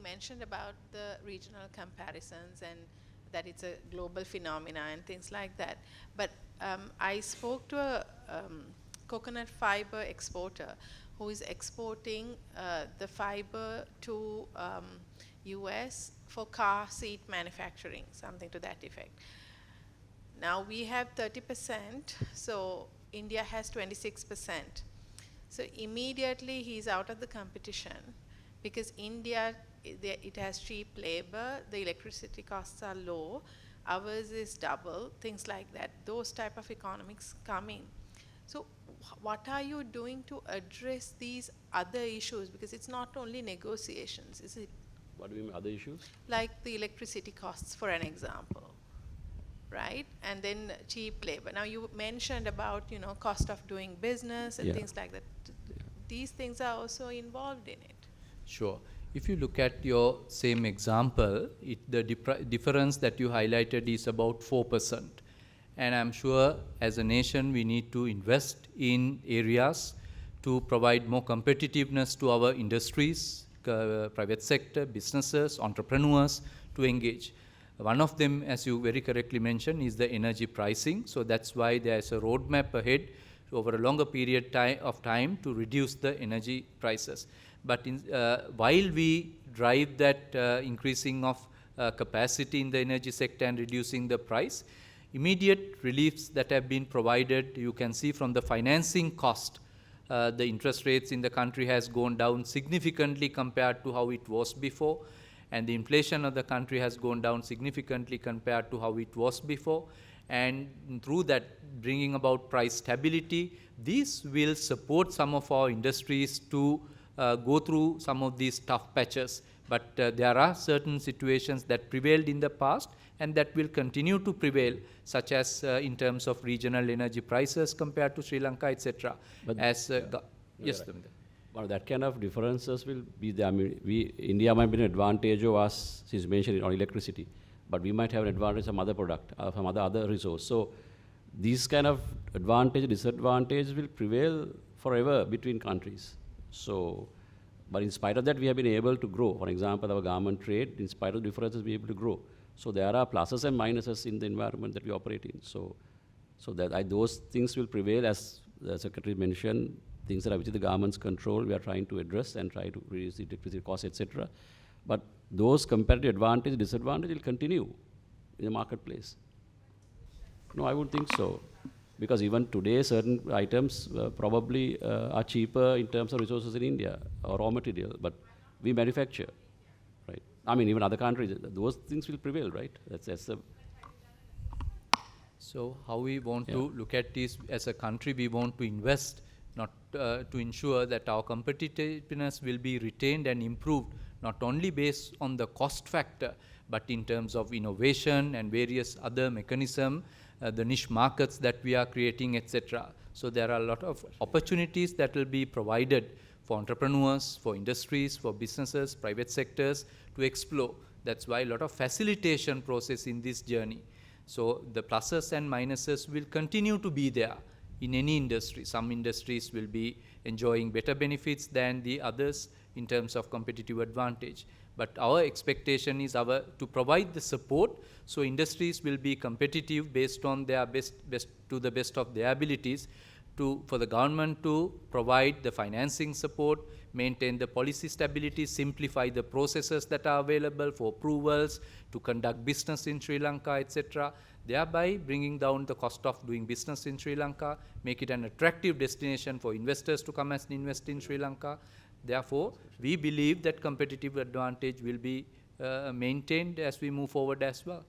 mentioned about the regional comparisons and that it's a global phenomena and things like that. But I spoke to a coconut fiber exporter who is exporting the fiber to US for car seat manufacturing, something to that effect. Now we have 30%, so India has 26%. So immediately he's out of the competition because India, it has cheap labor, the electricity costs are low, ours is double, things like that. Those type of economics come in. So what are you doing to address these other issues? Because it's not only negotiations, is it? What do you mean other issues? Like the electricity costs, for an example, right? And then cheap labor. Now you mentioned about, you know, cost of doing business and things like that. These things are also involved in it. Sure. If you look at your same example, the difference that you highlighted is about 4%. And I'm sure as a nation we need to invest in areas to provide more competitiveness to our industries, private sector, businesses, entrepreneurs to engage. One of them, as you very correctly mentioned, is the energy pricing. So that's why there's a roadmap ahead over a longer period of time to reduce the energy prices. But while we drive that increasing of capacity in the energy sector and reducing the price, immediate reliefs that have been provided, you can see from the financing cost, the interest rates in the country has gone down significantly compared to how it was before, and the inflation of the country has gone down significantly compared to how it was before. And through that, bringing about price stability, this will support some of our industries to go through some of these tough patches. But there are certain situations that prevailed in the past and that will continue to prevail, such as in terms of regional energy prices compared to Sri Lanka, etc. Yes, Daminda. Well, that kind of differences will be there. I mean, India might be an advantage of us, she's mentioned, on electricity, but we might have an advantage of some other product, some other resource. So these kind of advantage, disadvantage will prevail forever between countries. So, but in spite of that, we have been able to grow. For example, our garment trade, in spite of differences, we are able to grow. So there are pluses and minuses in the environment that we operate in. So that those things will prevail, as the Secretary mentioned. Things that are within the government's control, we are trying to address and try to reduce the electricity costs, etc. But those comparative advantage, disadvantage will continue in the marketplace. No, I wouldn't think so. Because even today, certain items probably are cheaper in terms of resources in India or raw material, but we manufacture, right? I mean, even other countries, those things will prevail, right? That's the. So how we want to look at this as a country, we want to invest not to ensure that our competitiveness will be retained and improved, not only based on the cost factor, but in terms of innovation and various other mechanisms, the niche markets that we are creating, etc. So there are a lot of opportunities that will be provided for entrepreneurs, for industries, for businesses, private sectors to explore. That's why a lot of facilitation process in this journey. So the pluses and minuses will continue to be there in any industry. Some industries will be enjoying better benefits than the others in terms of competitive advantage. But our expectation is to provide the support so industries will be competitive based on their to the best of their abilities, for the government to provide the financing support, maintain the policy stability, simplify the processes that are available for approvals, to conduct business in Sri Lanka, etc., thereby bringing down the cost of doing business in Sri Lanka, make it an attractive destination for investors to come and invest in Sri Lanka. Therefore, we believe that competitive advantage will be maintained as we move forward as well.